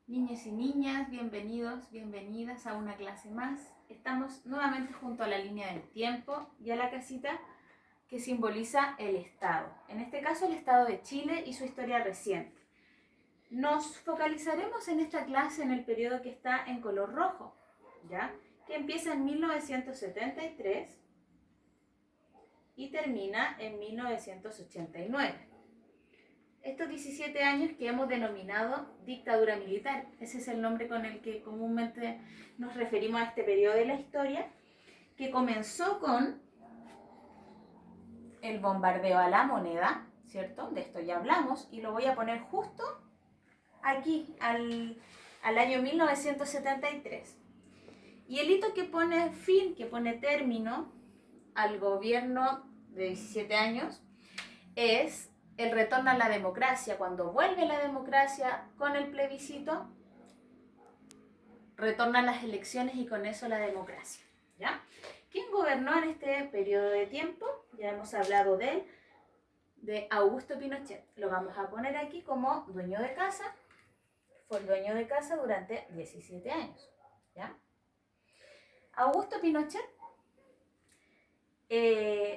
Niños y niñas, bienvenidos, bienvenidas a una clase más. Estamos nuevamente junto a la línea del tiempo y a la casita que simboliza el Estado. En este caso, el Estado de Chile y su historia reciente. Nos focalizaremos en esta clase en el periodo que está en color rojo, ¿ya? Que empieza en 1973 y termina en 1989. Estos 17 años que hemos denominado dictadura militar, ese es el nombre con el que comúnmente nos referimos a este periodo de la historia, que comenzó con el bombardeo a la moneda, ¿cierto? De esto ya hablamos y lo voy a poner justo aquí, al año 1973. Y el hito que pone fin, que pone término al gobierno de 17 años, es el retorno a la democracia. Cuando vuelve la democracia con el plebiscito, retornan las elecciones y con eso la democracia, ¿ya? ¿Quién gobernó en este periodo de tiempo? Ya hemos hablado de él, de Augusto Pinochet. Lo vamos a poner aquí como dueño de casa. Fue el dueño de casa durante 17 años, ¿ya? Augusto Pinochet,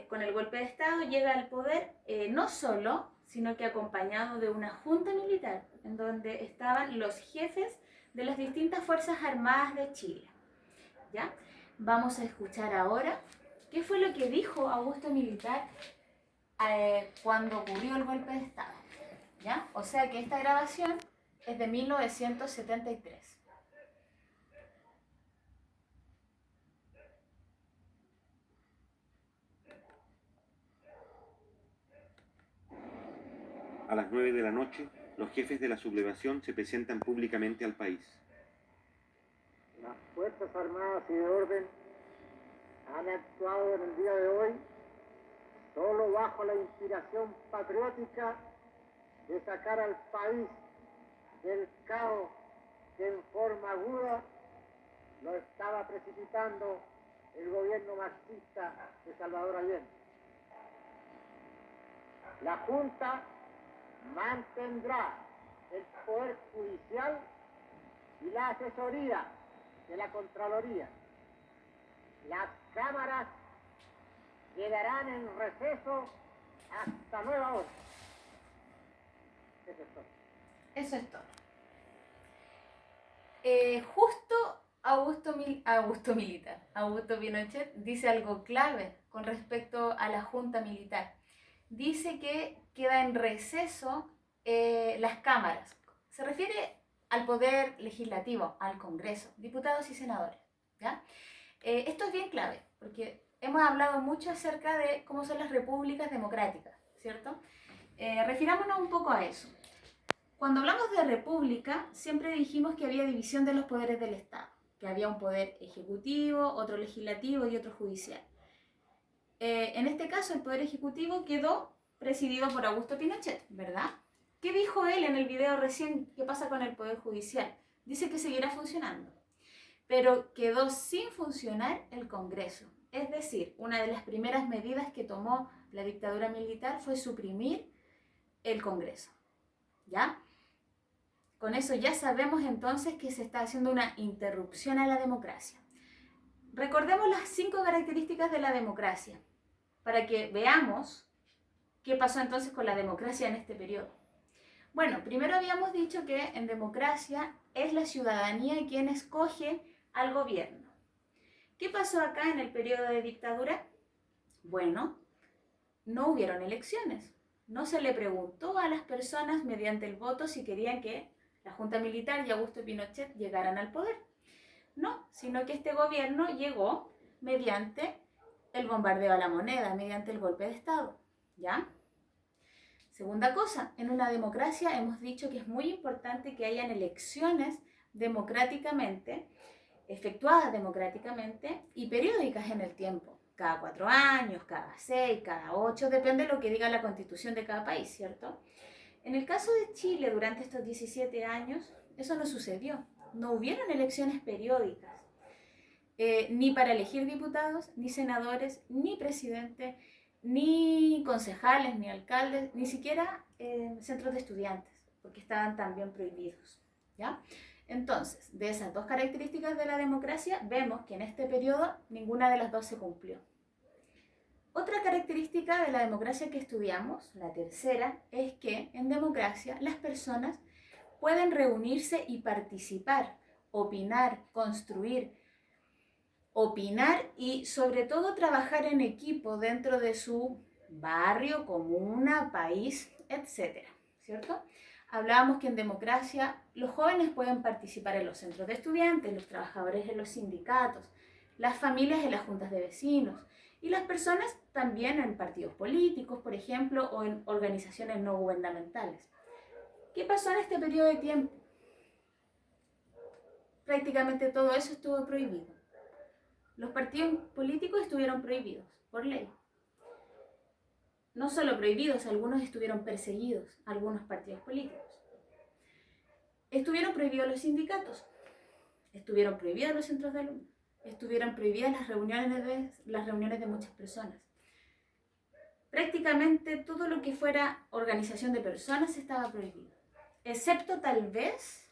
con el golpe de Estado, llega al poder no solo, sino que acompañado de una junta militar, en donde estaban los jefes de las distintas Fuerzas Armadas de Chile, ¿ya? Vamos a escuchar ahora qué fue lo que dijo Augusto Militar cuando ocurrió el golpe de Estado, ¿ya? O sea que esta grabación es de 1973. A las 9 de la noche, los jefes de la sublevación se presentan públicamente al país. Las Fuerzas Armadas y de Orden han actuado en el día de hoy solo bajo la inspiración patriótica de sacar al país del caos que en forma aguda lo estaba precipitando el gobierno marxista de Salvador Allende. La Junta mantendrá el poder judicial y la asesoría de la Contraloría. Las cámaras quedarán en receso hasta nueva orden. Eso es todo. Eso es todo. Justo Augusto Pinochet dice algo clave con respecto a la junta militar. Dice que queda en receso las cámaras. Se refiere al poder legislativo, al Congreso, diputados y senadores, ¿ya? Esto es bien clave, porque hemos hablado mucho acerca de cómo son las repúblicas democráticas, ¿cierto? Refirámonos un poco a eso. Cuando hablamos de república, siempre dijimos que había división de los poderes del Estado, que había un poder ejecutivo, otro legislativo y otro judicial. En este caso, el poder ejecutivo quedó presidido por Augusto Pinochet, ¿verdad? ¿Qué dijo él en el video recién? ¿Qué pasa con el poder judicial? Dice que seguirá funcionando, pero quedó sin funcionar el Congreso. Es decir, una de las primeras medidas que tomó la dictadura militar fue suprimir el Congreso, ¿ya? Con eso ya sabemos entonces que se está haciendo una interrupción a la democracia. Recordemos las 5 características de la democracia para que veamos qué pasó entonces con la democracia en este periodo. Bueno, primero habíamos dicho que en democracia es la ciudadanía quien escoge al gobierno. ¿Qué pasó acá en el periodo de dictadura? Bueno, no hubieron elecciones. No se le preguntó a las personas mediante el voto si querían que la Junta Militar y Augusto Pinochet llegaran al poder. No, sino que este gobierno llegó mediante el bombardeo a la moneda, mediante el golpe de Estado, ¿ya? Segunda cosa, en una democracia hemos dicho que es muy importante que hayan elecciones democráticamente, efectuadas democráticamente y periódicas en el tiempo. Cada 4 años, cada 6, cada 8, depende de lo que diga la constitución de cada país, ¿cierto? En el caso de Chile, durante estos 17 años, eso no sucedió. No hubieron elecciones periódicas, ni para elegir diputados, ni senadores, ni presidente, ni concejales, ni alcaldes, ni siquiera centros de estudiantes, porque estaban también prohibidos, ¿ya? Entonces, de esas dos características de la democracia, vemos que en este periodo ninguna de las dos se cumplió. Otra característica de la democracia que estudiamos, la tercera, es que en democracia las personas pueden reunirse y participar, opinar, construir, y sobre todo trabajar en equipo dentro de su barrio, comuna, país, etc. ¿Cierto? Hablábamos que en democracia los jóvenes pueden participar en los centros de estudiantes, los trabajadores en los sindicatos, las familias en las juntas de vecinos y las personas también en partidos políticos, por ejemplo, o en organizaciones no gubernamentales. ¿Qué pasó en este periodo de tiempo? Prácticamente todo eso estuvo prohibido. Los partidos políticos estuvieron prohibidos por ley. No solo prohibidos, algunos estuvieron perseguidos, algunos partidos políticos. Estuvieron prohibidos los sindicatos, estuvieron prohibidos los centros de alumnos, estuvieron prohibidas las reuniones de muchas personas. Prácticamente todo lo que fuera organización de personas estaba prohibido, excepto tal vez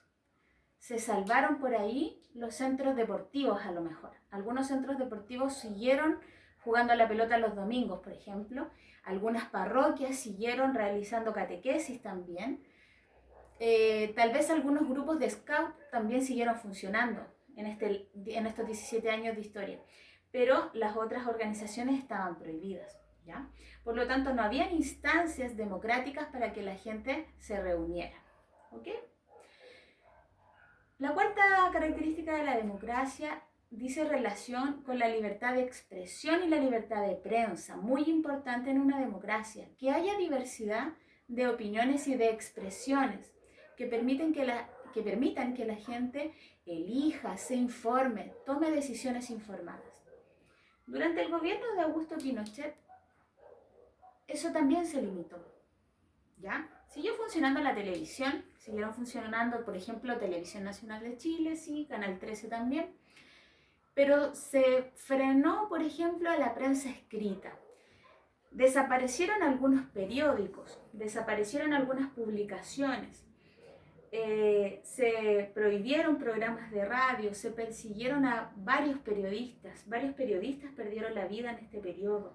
se salvaron por ahí los centros deportivos a lo mejor. Algunos centros deportivos siguieron jugando a la pelota los domingos, por ejemplo. Algunas parroquias siguieron realizando catequesis también. Tal vez algunos grupos de scout también siguieron funcionando en estos 17 años de historia. Pero las otras organizaciones estaban prohibidas, ¿ya? Por lo tanto, no habían instancias democráticas para que la gente se reuniera, ¿ok? La cuarta característica de la democracia dice relación con la libertad de expresión y la libertad de prensa. Muy importante en una democracia, que haya diversidad de opiniones y de expresiones que permitan que la gente elija, se informe, tome decisiones informadas. Durante el gobierno de Augusto Pinochet, eso también se limitó, ¿ya? Siguió funcionando la televisión, siguieron funcionando, por ejemplo, Televisión Nacional de Chile, sí, Canal 13 también, pero se frenó, por ejemplo, a la prensa escrita. Desaparecieron algunos periódicos, desaparecieron algunas publicaciones, se prohibieron programas de radio, se persiguieron a varios periodistas perdieron la vida en este periodo.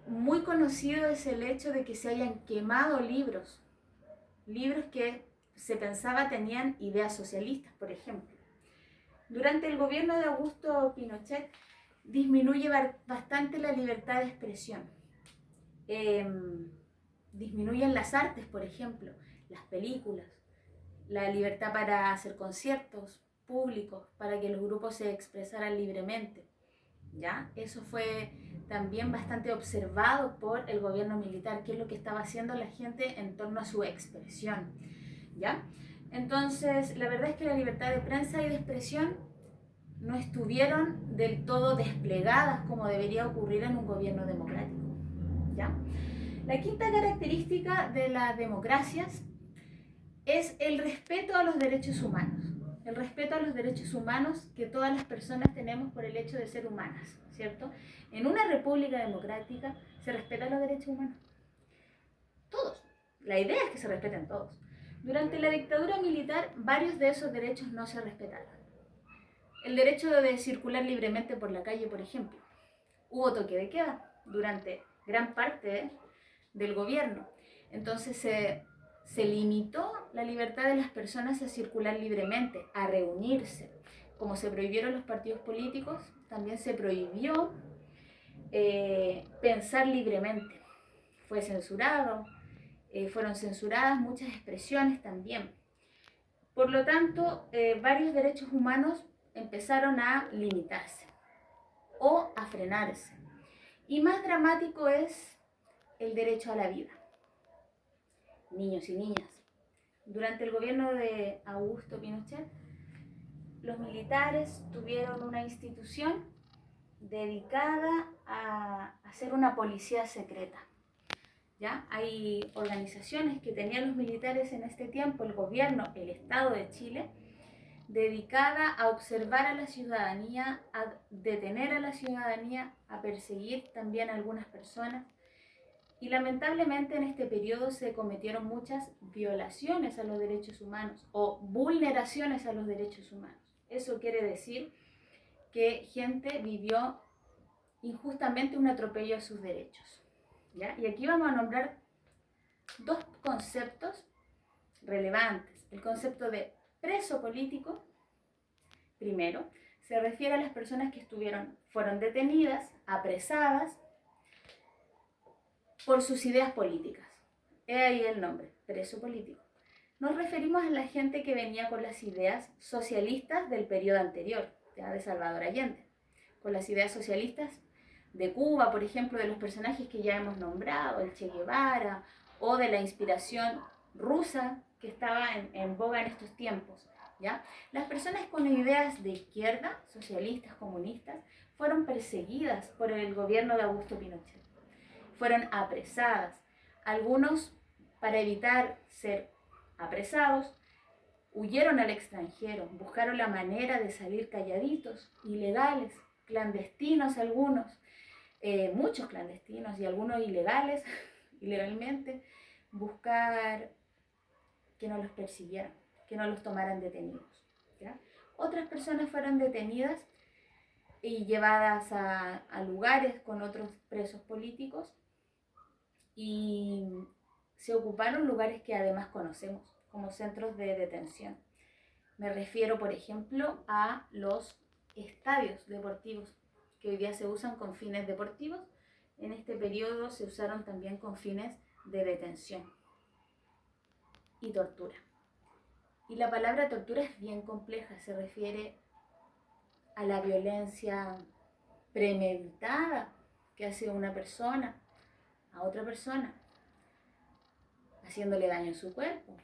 Muy conocido es el hecho de que se hayan quemado libros que se pensaba tenían ideas socialistas, por ejemplo. Durante el gobierno de Augusto Pinochet disminuye bastante la libertad de expresión. Disminuyen las artes, por ejemplo, las películas, la libertad para hacer conciertos públicos, para que los grupos se expresaran libremente, ¿ya? Eso fue también bastante observado por el gobierno militar, qué es lo que estaba haciendo la gente en torno a su expresión, ¿ya? Entonces, la verdad es que la libertad de prensa y de expresión no estuvieron del todo desplegadas como debería ocurrir en un gobierno democrático, ¿ya? La quinta característica de las democracias es el respeto a los derechos humanos. El respeto a los derechos humanos que todas las personas tenemos por el hecho de ser humanas, ¿cierto? En una república democrática se respetan los derechos humanos. Todos. La idea es que se respeten todos. Durante la dictadura militar, varios de esos derechos no se respetaron. El derecho de circular libremente por la calle, por ejemplo. Hubo toque de queda durante gran parte del gobierno. Entonces se limitó la libertad de las personas a circular libremente, a reunirse. Como se prohibieron los partidos políticos, también se prohibió pensar libremente. Fue censurado, fueron censuradas muchas expresiones también. Por lo tanto, varios derechos humanos empezaron a limitarse o a frenarse. Y más dramático es el derecho a la vida. Niños y niñas. Durante el gobierno de Augusto Pinochet, los militares tuvieron una institución dedicada a hacer una policía secreta, ¿ya? Hay organizaciones que tenían los militares en este tiempo, el gobierno, el Estado de Chile, dedicada a observar a la ciudadanía, a detener a la ciudadanía, a perseguir también a algunas personas. Y lamentablemente en este periodo se cometieron muchas violaciones a los derechos humanos o vulneraciones a los derechos humanos. Eso quiere decir que gente vivió injustamente un atropello a sus derechos, ¿ya? Y aquí vamos a nombrar dos conceptos relevantes. El concepto de preso político, primero, se refiere a las personas que fueron detenidas, apresadas por sus ideas políticas. He ahí el nombre, preso político. Nos referimos a la gente que venía con las ideas socialistas del periodo anterior, ya de Salvador Allende, con las ideas socialistas de Cuba, por ejemplo, de los personajes que ya hemos nombrado, el Che Guevara, o de la inspiración rusa que estaba en boga en estos tiempos, ¿ya? Las personas con ideas de izquierda, socialistas, comunistas, fueron perseguidas por el gobierno de Augusto Pinochet. Fueron apresadas. Algunos, para evitar ser apresados, huyeron al extranjero, buscaron la manera de salir calladitos, ilegales, clandestinos algunos, muchos clandestinos y algunos ilegales, ilegalmente, buscar que no los persiguieran, que no los tomaran detenidos, ¿ya? Otras personas fueron detenidas y llevadas a lugares con otros presos políticos y se ocuparon lugares que además conocemos como centros de detención. Me refiero, por ejemplo, a los estadios deportivos que hoy día se usan con fines deportivos. En este periodo se usaron también con fines de detención y tortura. Y la palabra tortura es bien compleja, se refiere a la violencia premeditada que hace una persona a otra persona, haciéndole daño en su cuerpo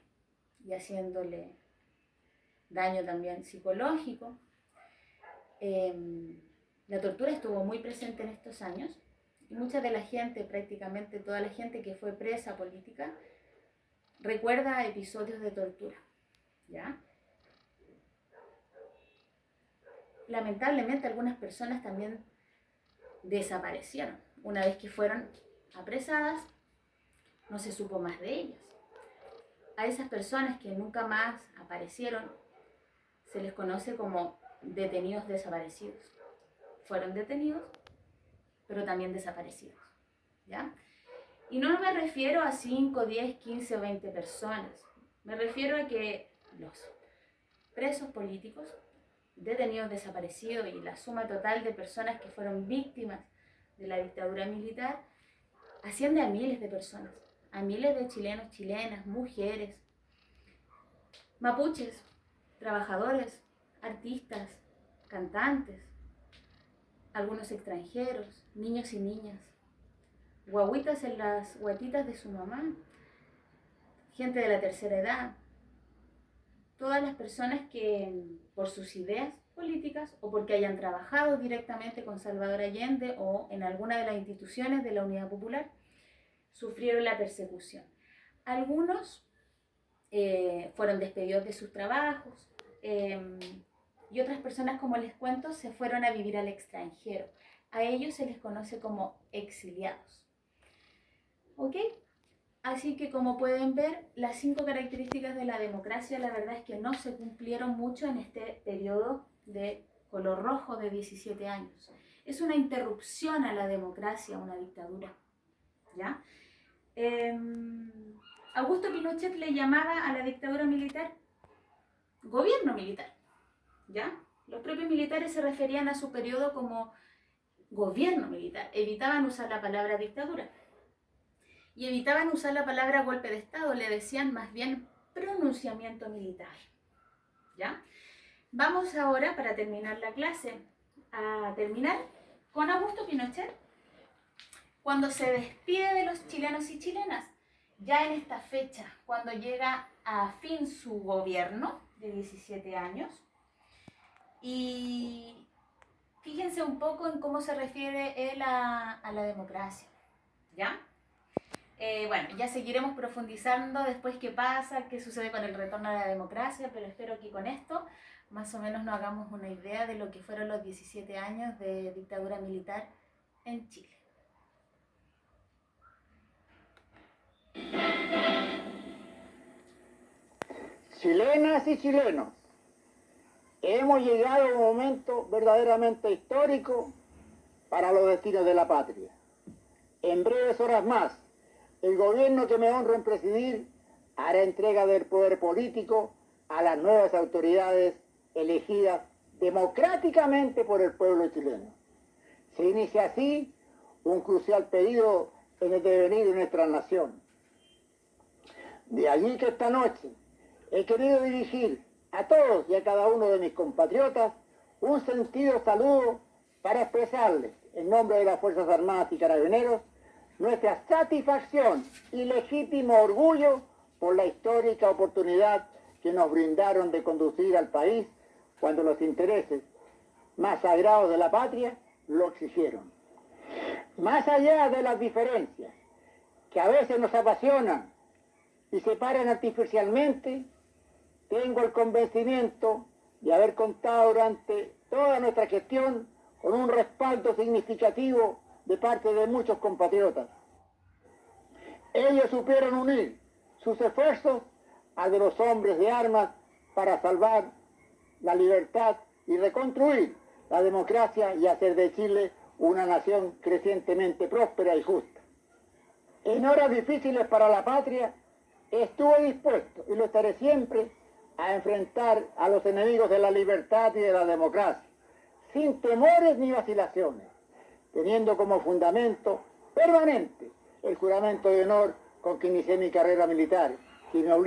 y haciéndole daño también psicológico. La tortura estuvo muy presente en estos años y mucha de la gente, prácticamente toda la gente que fue presa política, recuerda episodios de tortura, ¿ya? Lamentablemente algunas personas también desaparecieron. Una vez que fueron apresadas, no se supo más de ellas. A esas personas que nunca más aparecieron se les conoce como detenidos desaparecidos. Fueron detenidos, pero también desaparecidos, ¿ya? Y no me refiero a 5, 10, 15 o 20 personas. Me refiero a que los presos políticos, detenidos desaparecidos y la suma total de personas que fueron víctimas de la dictadura militar asciende a miles de personas, a miles de chilenos, chilenas, mujeres, mapuches, trabajadores, artistas, cantantes, algunos extranjeros, niños y niñas, guaguitas en las guatitas de su mamá, gente de la tercera edad, todas las personas que por sus ideas políticas o porque hayan trabajado directamente con Salvador Allende o en alguna de las instituciones de la Unidad Popular, sufrieron la persecución. Algunos fueron despedidos de sus trabajos y otras personas, como les cuento, se fueron a vivir al extranjero. A ellos se les conoce como exiliados. ¿Ok? Así que, como pueden ver, las 5 características de la democracia, la verdad es que no se cumplieron mucho en este periodo de color rojo de 17 años. Es una interrupción a la democracia, una dictadura, ¿ya? Augusto Pinochet le llamaba a la dictadura militar gobierno militar, ¿ya? Los propios militares se referían a su periodo como gobierno militar, evitaban usar la palabra dictadura y evitaban usar la palabra golpe de Estado, le decían más bien pronunciamiento militar, ¿ya? Vamos ahora, para terminar la clase, a terminar con Augusto Pinochet, cuando se despide de los chilenos y chilenas, ya en esta fecha, cuando llega a fin su gobierno de 17 años, y fíjense un poco en cómo se refiere él a la democracia, ¿ya? Bueno, ya seguiremos profundizando después qué pasa, qué sucede con el retorno a la democracia, pero espero que con esto más o menos nos hagamos una idea de lo que fueron los 17 años de dictadura militar en Chile. Chilenas y chilenos, hemos llegado a un momento verdaderamente histórico para los destinos de la patria. En breves horas más, el gobierno que me honro en presidir hará entrega del poder político a las nuevas autoridades elegidas democráticamente por el pueblo chileno. Se inicia así un crucial periodo en el devenir de nuestra nación. De allí que esta noche he querido dirigir a todos y a cada uno de mis compatriotas un sentido saludo para expresarles, en nombre de las Fuerzas Armadas y Carabineros, nuestra satisfacción y legítimo orgullo por la histórica oportunidad que nos brindaron de conducir al país cuando los intereses más sagrados de la patria lo exigieron. Más allá de las diferencias que a veces nos apasionan y separan artificialmente, tengo el convencimiento de haber contado durante toda nuestra gestión con un respaldo significativo de parte de muchos compatriotas. Ellos supieron unir sus esfuerzos a de los hombres de armas para salvar la libertad y reconstruir la democracia y hacer de Chile una nación crecientemente próspera y justa. En horas difíciles para la patria, estuve dispuesto, y lo estaré siempre, a enfrentar a los enemigos de la libertad y de la democracia, sin temores ni vacilaciones, teniendo como fundamento permanente el juramento de honor con que inicié mi carrera militar, que me obliga